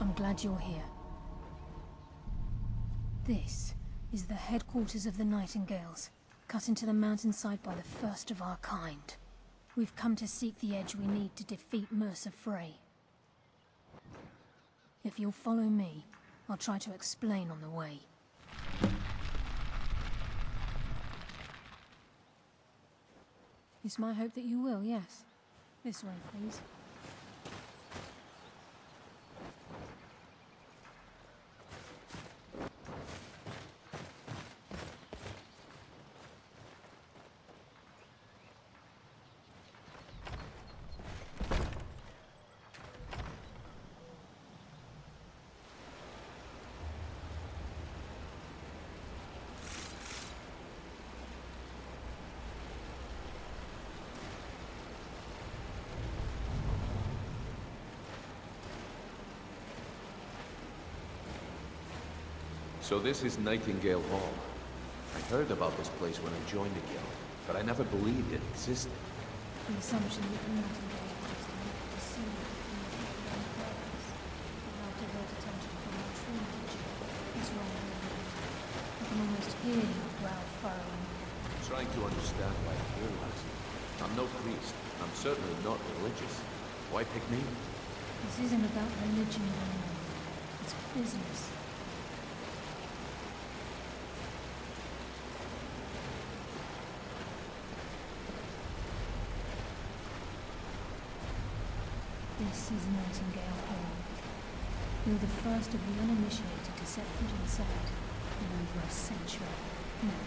I'm glad you're here. This is the headquarters of the Nightingales, cut into the mountainside by the first of our kind. We've come to seek the edge we need to defeat Mercer Frey. If you'll follow me, I'll try to explain on the way. It's my hope that you will, yes. This way, please. So this is Nightingale Hall. I heard about this place when I joined the guild, but I never believed it existed. The assumption that the Nightingales were just the sea of the purpose, without divert attention from our true nature, is wrong. I can almost hear your brow furrowing. I'm trying to understand why I'm here, lass. I'm no priest. I'm certainly not religious. Why pick me? This isn't about religion anymore. It's business. This is Nightingale Hall. You're the first of the uninitiated to set foot inside in over a century. Now,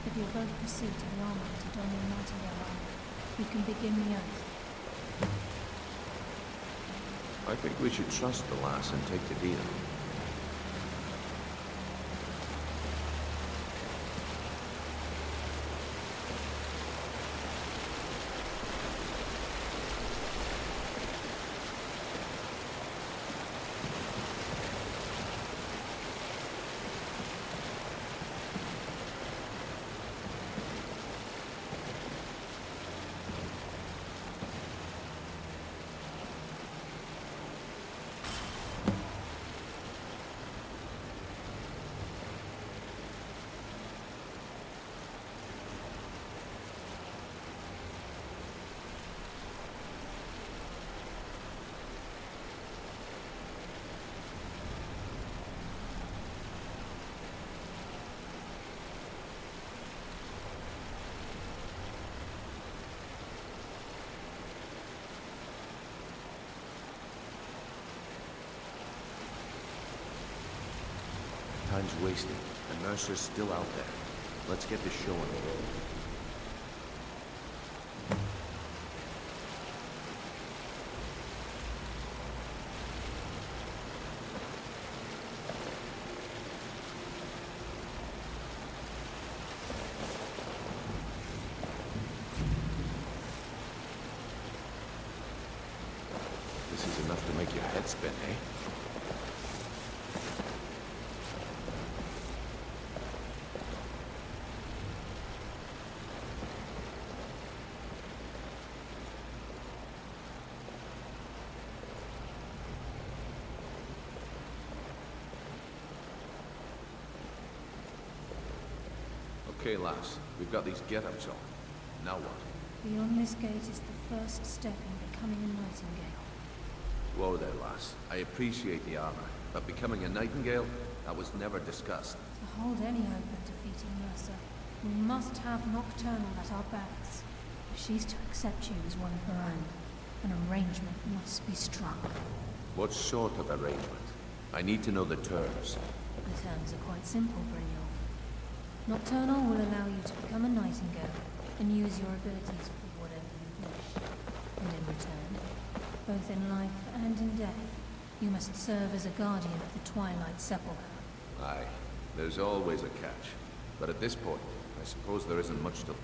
if you'll both proceed to the armory to don your Nightingale armor, we can begin the oath. I think we should trust the lass and take the deal. Time's wasting, and Mercer's still out there. Let's get this show on the road. This is enough to make your head spin, eh? Okay, lass. We've got these get-ups on. Now what? Beyond this gate is the first step in becoming a Nightingale. Whoa there, lass. I appreciate the armor, but becoming a Nightingale? That was never discussed. To hold any hope of defeating Mercer, we must have Nocturnal at our backs. If she's to accept you as one of her own, an arrangement must be struck. What sort of arrangement? I need to know the terms. The terms are quite simple, Brynjolf. Nocturnal will allow you to become a Nightingale and use your abilities for whatever you wish. And in return, both in life and in death, you must serve as a guardian of the Twilight Sepulchre. Aye, there's always a catch. But at this point, I suppose there isn't much to...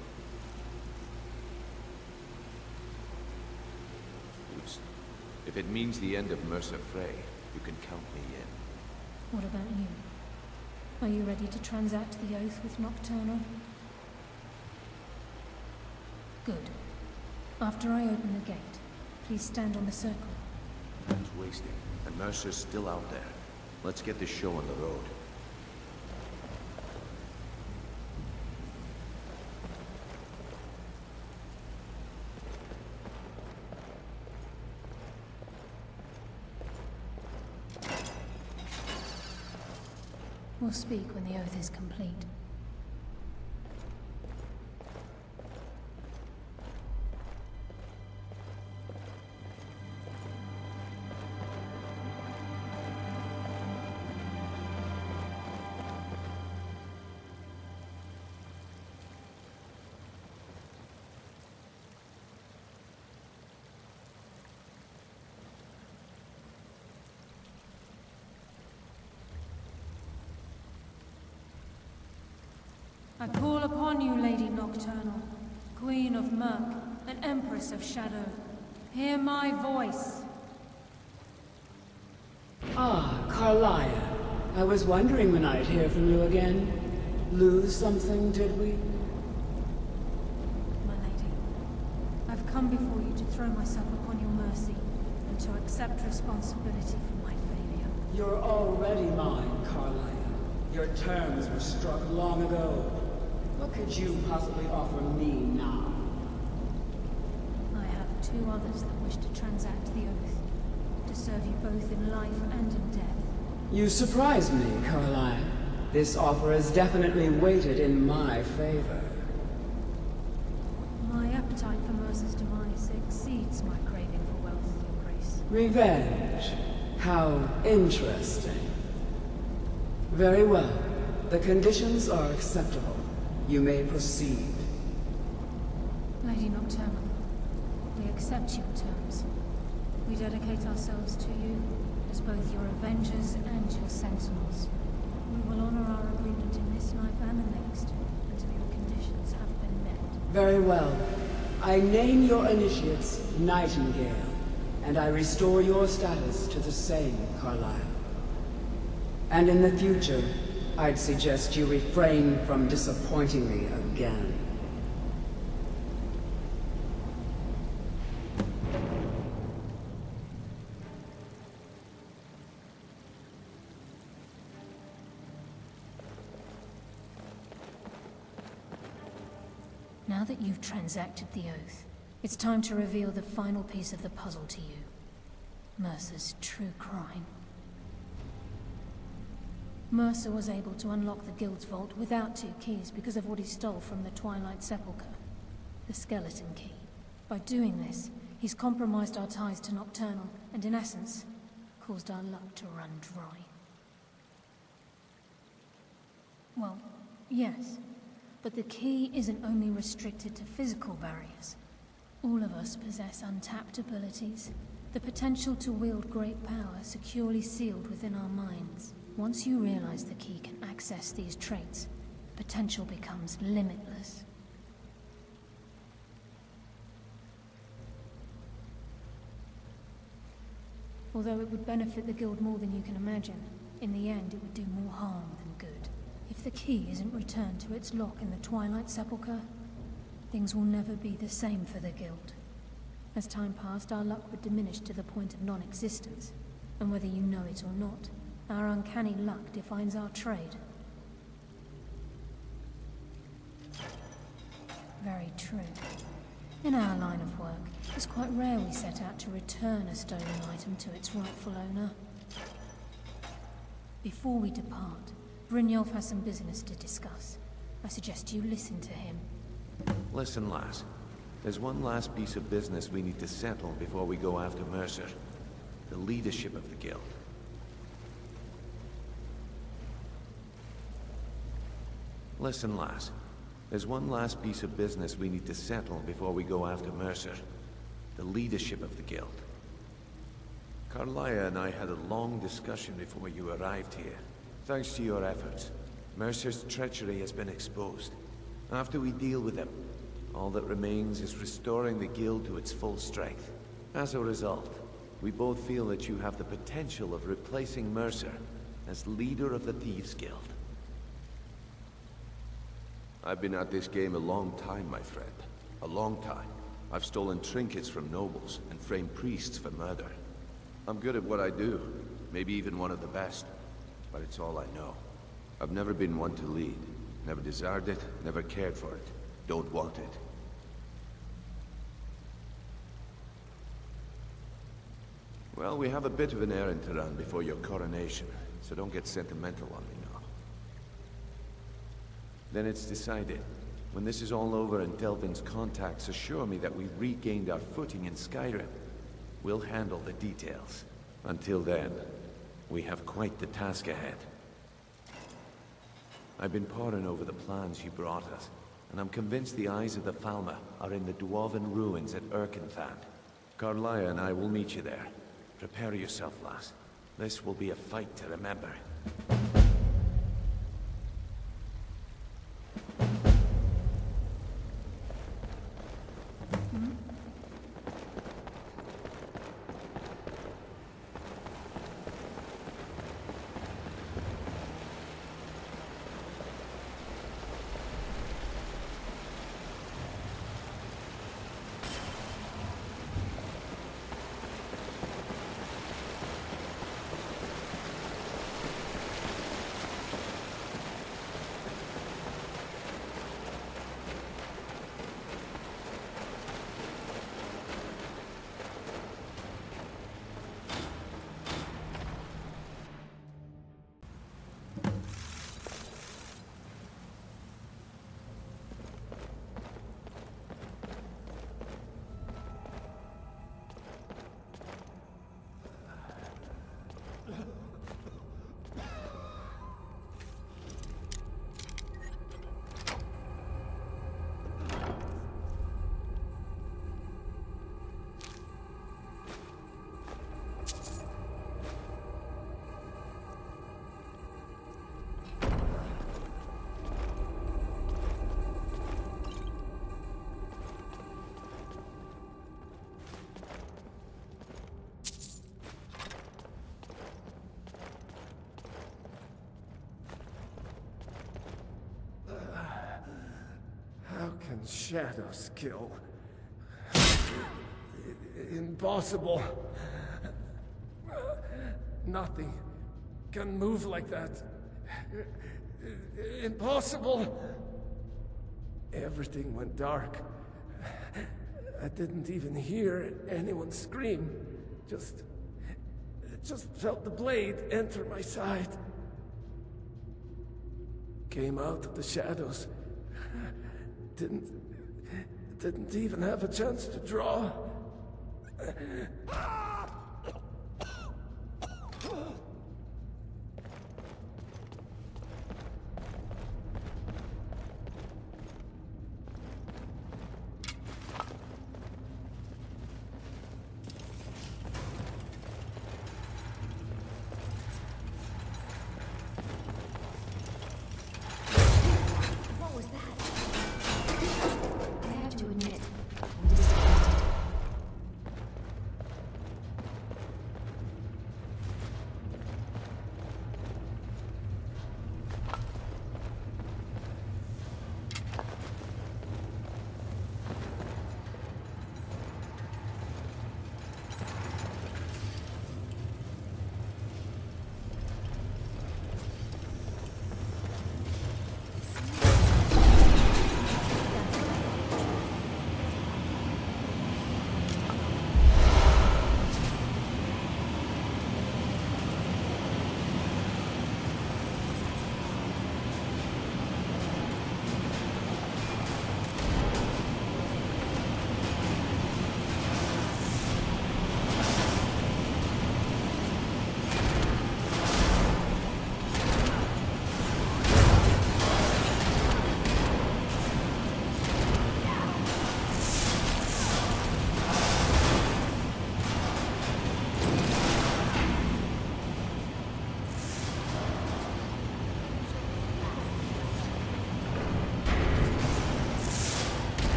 If it means the end of Mercer Frey, you can count me in. What about you? Are you ready to transact the oath with Nocturnal? Good. After I open the gate, please stand on the circle. Time's wasting. and Mercer's still out there. Let's get this show on the road. We'll speak when the oath is complete. I call upon you, Lady Nocturnal, Queen of Murk and Empress of Shadow. Hear my voice. Ah, Carlia. I was wondering when I'd hear from you again. Lose something, did we? My lady, I've come before you to throw myself upon your mercy and to accept responsibility for my failure. You're already mine, Carlia. Your terms were struck long ago. What could you possibly offer me now? I have two others that wish to transact the oath, to serve you both in life and in death. You surprise me, Carlia. This offer is definitely weighted in my favor. My appetite for Mercer's demise exceeds my craving for wealth, Your Grace. Revenge. How interesting. Very well. The conditions are acceptable. You may proceed. Lady Nocturnal, we accept your terms. We dedicate ourselves to you as both your avengers and your sentinels. We will honor our agreement in this life and the next until your conditions have been met. Very well. I name your initiates Nightingale, and I restore your status to the same, Carlisle. And in the future, I'd suggest you refrain from disappointing me again. Now that you've transacted the oath, it's time to reveal the final piece of the puzzle to you. Mercer's true crime. Mercer was able to unlock the Guild's vault without two keys because of what he stole from the Twilight Sepulchre. The skeleton key. By doing this, he's compromised our ties to Nocturnal, and in essence, caused our luck to run dry. Well, yes. But the key isn't only restricted to physical barriers. All of us possess untapped abilities, the potential to wield great power securely sealed within our minds. Once you realize the key can access these traits, potential becomes limitless. Although it would benefit the Guild more than you can imagine, in the end it would do more harm than good. If the key isn't returned to its lock in the Twilight Sepulchre, things will never be the same for the Guild. As time passed, our luck would diminish to the point of non-existence, and whether you know it or not, our uncanny luck defines our trade. Very true. In our line of work, it's quite rare we set out to return a stolen item to its rightful owner. Before we depart, Brynjolf has some business to discuss. I suggest you listen to him. Listen, lass. There's one last piece of business we need to settle before we go after Mercer. The leadership of the Guild. Listen, lass. There's one last piece of business we need to settle before we go after Mercer. The leadership of the Guild. Carlia and I had a long discussion before you arrived here. Thanks to your efforts, Mercer's treachery has been exposed. After we deal with him, all that remains is restoring the Guild to its full strength. As a result, we both feel that you have the potential of replacing Mercer as leader of the Thieves Guild. I've been at this game a long time, my friend. A long time. I've stolen trinkets from nobles and framed priests for murder. I'm good at what I do. Maybe even one of the best. But it's all I know. I've never been one to lead. Never desired it, never cared for it. Don't want it. Well, we have a bit of an errand to run before your coronation, so don't get sentimental on me now. Then it's decided. When this is all over and Delvin's contacts assure me that we've regained our footing in Skyrim, we'll handle the details. Until then, we have quite the task ahead. I've been poring over the plans you brought us, and I'm convinced the eyes of the Falmer are in the Dwarven ruins at Erkenthand. Carlia and I will meet you there. Prepare yourself, lass. This will be a fight to remember. How can shadows kill? Impossible. Nothing can move like that. Impossible. Everything went dark. I didn't even hear anyone scream. Just felt the blade enter my side. Came out of the shadows. Didn't even have a chance to draw. What was that? I have to admit, I'm disappointed.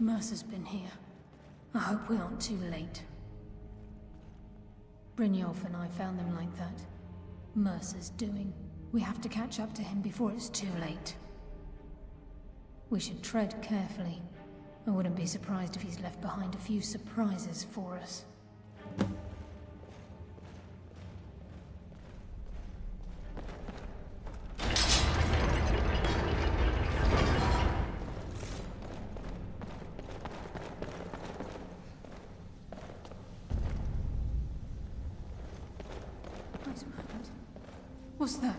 Mercer's been here. I hope we aren't too late. Brynjolf and I found them like that. Mercer's doing. We have to catch up to him before it's too late. We should tread carefully. I wouldn't be surprised if he's left behind a few surprises for us. Wait a moment. What's that?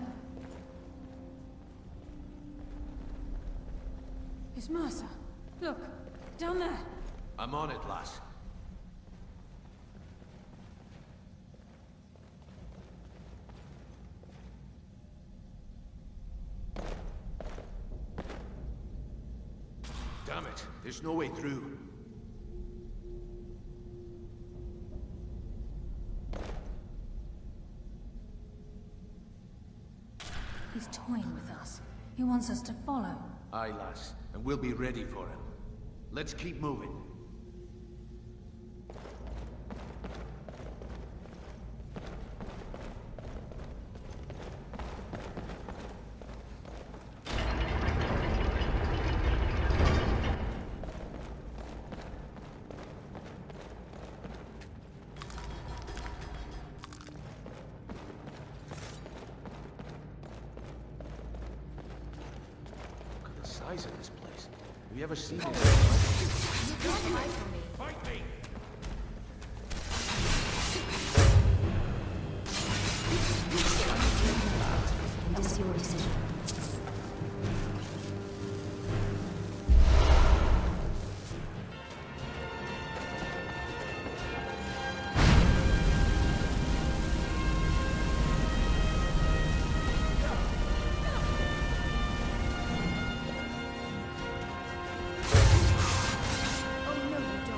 It's Mercer. Look, down there. I'm on it, lass. Damn it, there's no way through. He's toying with us. He wants us to follow. Aye, lass, and we'll be ready for him. Let's keep moving. Look at the size of this place. Have you ever seen this? Fight me! This is your decision. Oh no, you don't.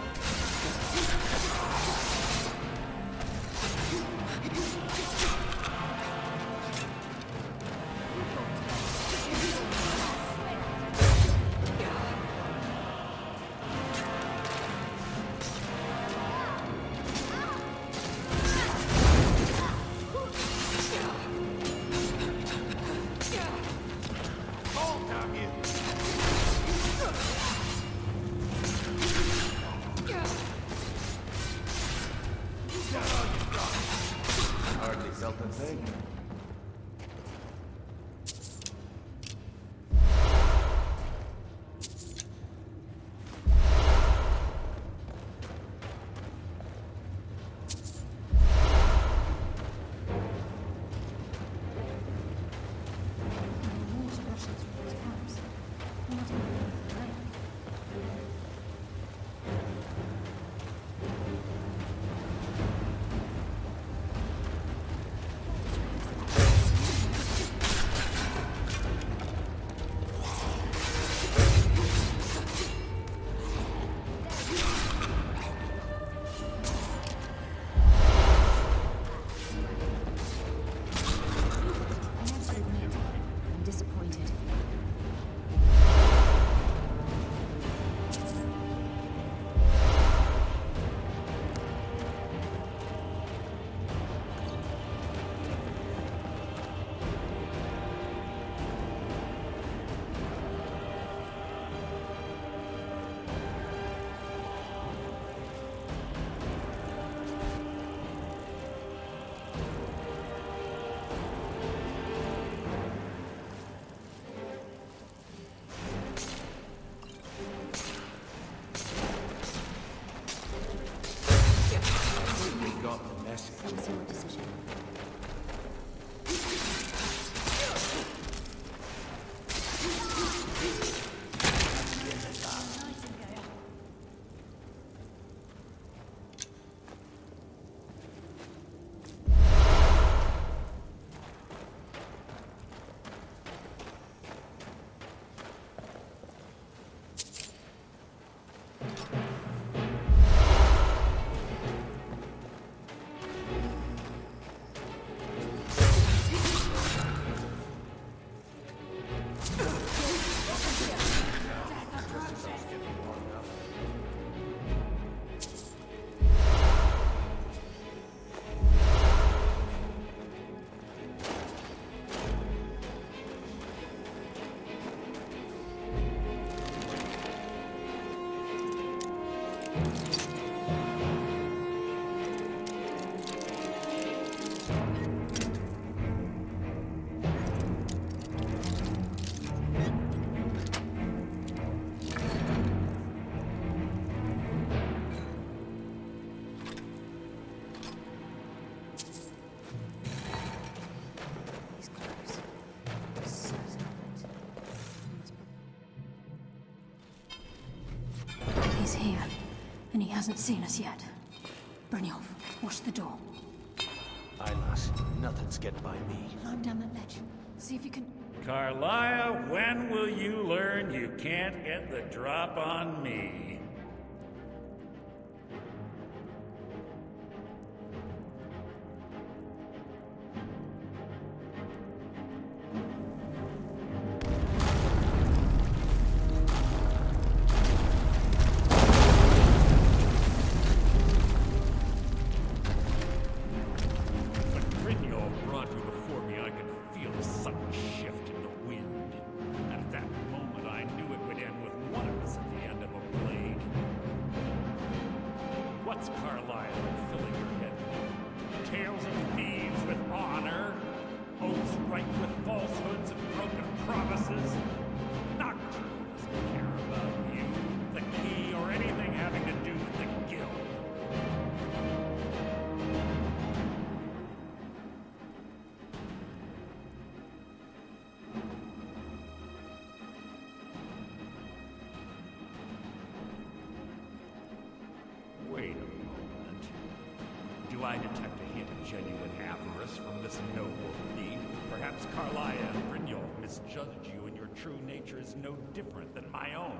He's close. I'm certain of it. He must be- He's here, and he hasn't seen us yet. Brynjolf, watch the door. Aye, lass. Nothing's getting by me. Climb down that ledge. See if you can... Carlisle, when will you learn you can't get the drop on me? When Brynjolf brought you before me, I could feel a sudden shift in the wind. At that moment, I knew it would end with one of us at the end of a blade. What's Carlisle filling your head with? Tales of thieves with honor? Oaths ripe with falsehoods and broken promises? Nocturnal doesn't care about you, the key, or anything having to do with the guild. Wait a moment. Do I detect a hint of genuine avarice from this noble thief? Perhaps Carlisle and Brynjolf misjudged you, and your true nature is no different than my own.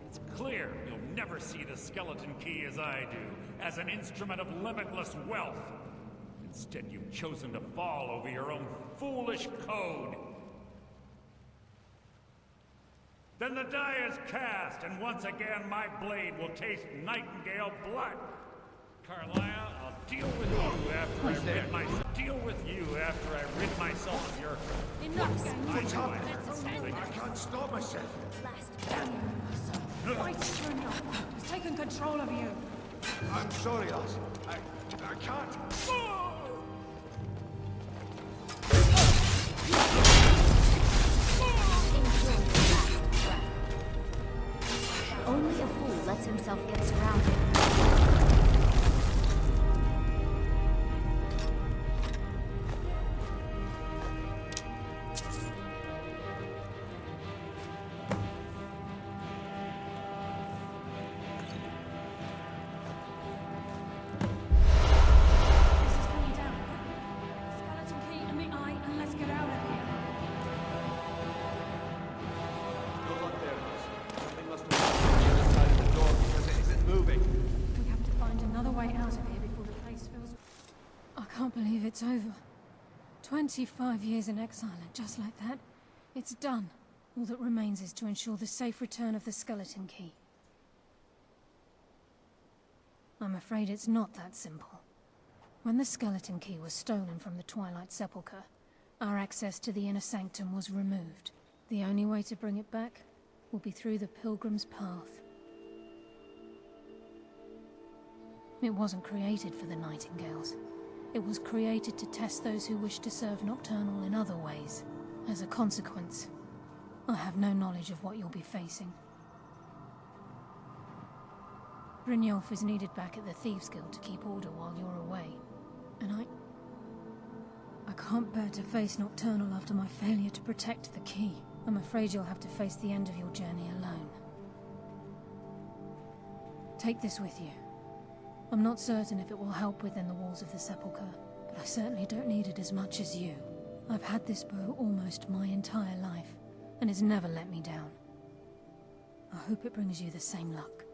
It's clear you'll never see the skeleton key as I do, as an instrument of limitless wealth. Instead, you've chosen to fall over your own foolish code. Then the die is cast, and once again my blade will taste Nightingale blood. Carlisle, I'll deal with you after I rid myself of your... Enough, What's gang. happening? I can't stop myself. Fight Brynjolf. He's taken control of you. I'm sorry, lass. I can't. Only a fool lets himself get surrounded. This is coming down. Skeleton key in the eye, and let's get out of here. Go up there, lass. Something must have happened on the other side of the door because it isn't moving. We have to find another way out of here before the place fills... I can't believe it's over. 25 years in exile, and just like that, it's done. All that remains is to ensure the safe return of the skeleton key. I'm afraid it's not that simple. When the skeleton key was stolen from the Twilight Sepulchre, our access to the inner sanctum was removed. The only way to bring it back will be through the Pilgrim's Path. It wasn't created for the Nightingales. It was created to test those who wish to serve Nocturnal in other ways. As a consequence, I have no knowledge of what you'll be facing. Brynjolf is needed back at the Thieves Guild to keep order while you're away. And I can't bear to face Nocturnal after my failure to protect the key. I'm afraid you'll have to face the end of your journey alone. Take this with you. I'm not certain if it will help within the walls of the Sepulchre, but I certainly don't need it as much as you. I've had this bow almost my entire life, and it's never let me down. I hope it brings you the same luck.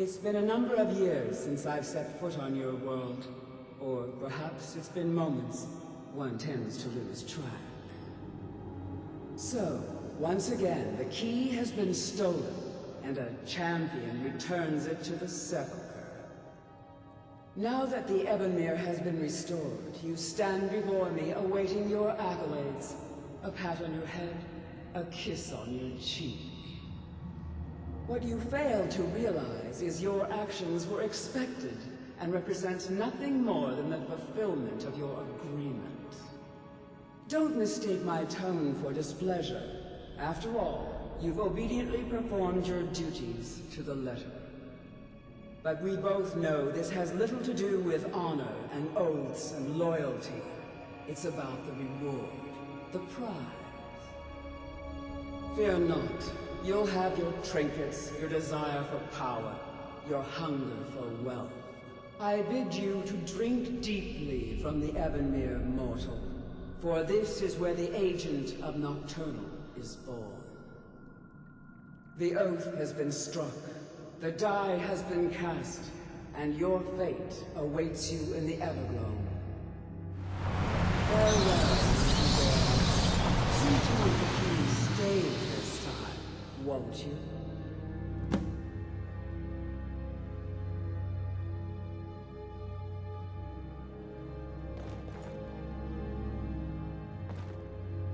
It's been a number of years since I've set foot on your world. Or perhaps it's been moments. One tends to lose track. So, once again, the key has been stolen, and a champion returns it to the Sepulchre. Now that the Ebonmere has been restored, you stand before me awaiting your accolades. A pat on your head, a kiss on your cheek. What you fail to realize is your actions were expected and represent nothing more than the fulfillment of your agreement. Don't mistake my tone for displeasure. After all, you've obediently performed your duties to the letter. But we both know this has little to do with honor and oaths and loyalty. It's about the reward, the prize. Fear not. You'll have your trinkets, your desire for power, your hunger for wealth. I bid you to drink deeply from the Ebonmere mortal, for this is where the agent of Nocturnal is born. The oath has been struck, the die has been cast, and your fate awaits you in the Evergloam. Farewell, see to it that you stay this time, won't you?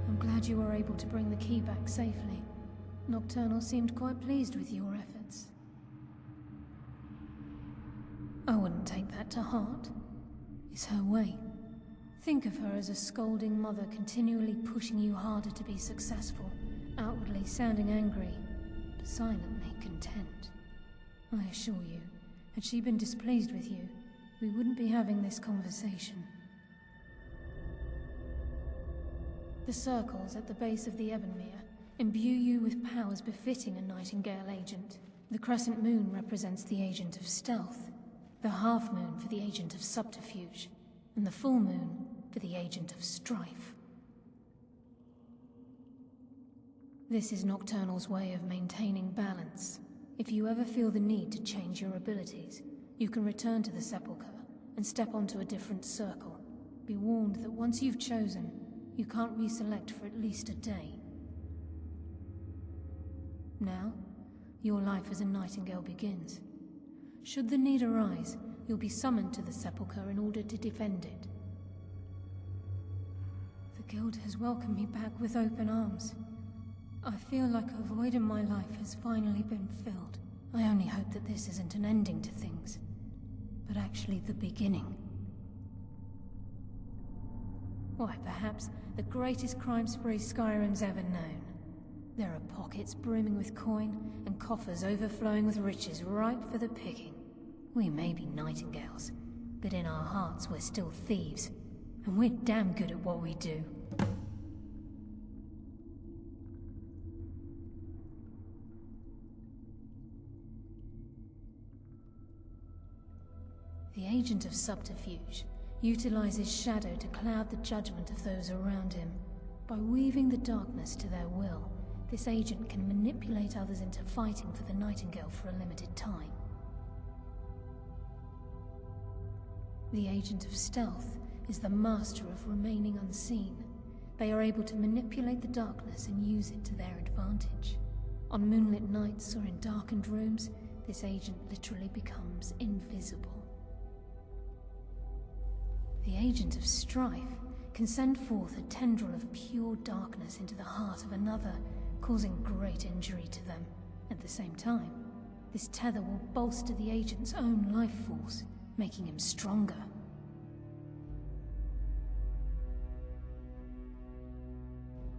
I'm glad you were able to bring the key back safely. Nocturnal seemed quite pleased with your efforts. I wouldn't take that to heart. It's her way. Think of her as a scolding mother continually pushing you harder to be successful, outwardly sounding angry, but silently content. I assure you, had she been displeased with you, we wouldn't be having this conversation. The circles at the base of the Ebonmere imbue you with powers befitting a Nightingale agent. The crescent moon represents the agent of stealth, the half moon for the agent of subterfuge, and the full moon for the agent of strife. This is Nocturnal's way of maintaining balance. If you ever feel the need to change your abilities, you can return to the Sepulchre and step onto a different circle. Be warned that once you've chosen, you can't reselect for at least a day. Now, your life as a Nightingale begins. Should the need arise, you'll be summoned to the Sepulchre in order to defend it. The Guild has welcomed me back with open arms. I feel like a void in my life has finally been filled. I only hope that this isn't an ending to things, but actually the beginning. Why, perhaps the greatest crime spree Skyrim's ever known. There are pockets brimming with coin, and coffers overflowing with riches ripe for the picking. We may be Nightingales, but in our hearts we're still thieves, and we're damn good at what we do. The agent of subterfuge utilizes shadow to cloud the judgment of those around him. By weaving the darkness to their will, this agent can manipulate others into fighting for the Nightingale for a limited time. The agent of stealth is the master of remaining unseen. They are able to manipulate the darkness and use it to their advantage. On moonlit nights or in darkened rooms, this agent literally becomes invisible. The agent of strife can send forth a tendril of pure darkness into the heart of another, causing great injury to them. At the same time, this tether will bolster the agent's own life force, making him stronger.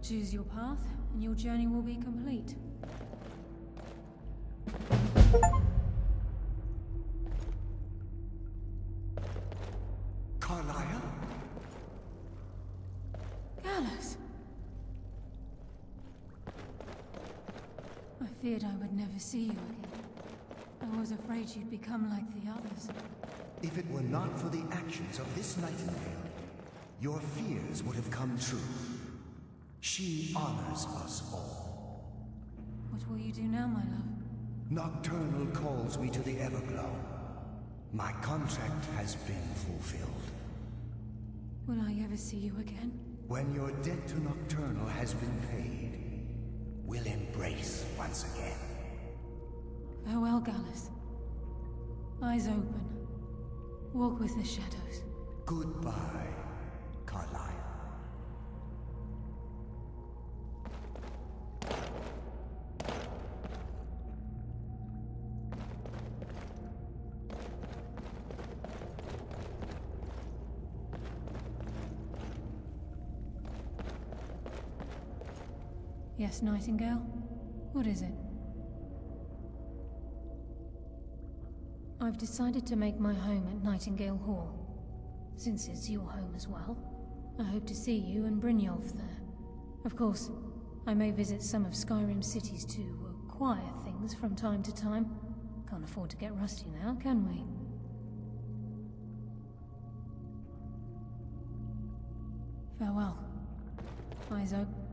Choose your path, and your journey will be complete. Carlisle? Gallus! I feared I would never see you again. I was afraid you'd become like the others. If it were not for the actions of this Nightingale, your fears would have come true. She honors us all. What will you do now, my love? Nocturnal calls me to the Everglow. My contract has been fulfilled. Will I ever see you again? When your debt to Nocturnal has been paid, we'll embrace once again. Farewell, Gallus. Eyes open. Walk with the shadows. Goodbye, Carlyle. Yes, Nightingale? What is it? I've decided to make my home at Nightingale Hall. Since it's your home as well, I hope to see you and Brynjolf there. Of course, I may visit some of Skyrim's cities to acquire things from time to time. Can't afford to get rusty now, can we? Farewell. Eyes open.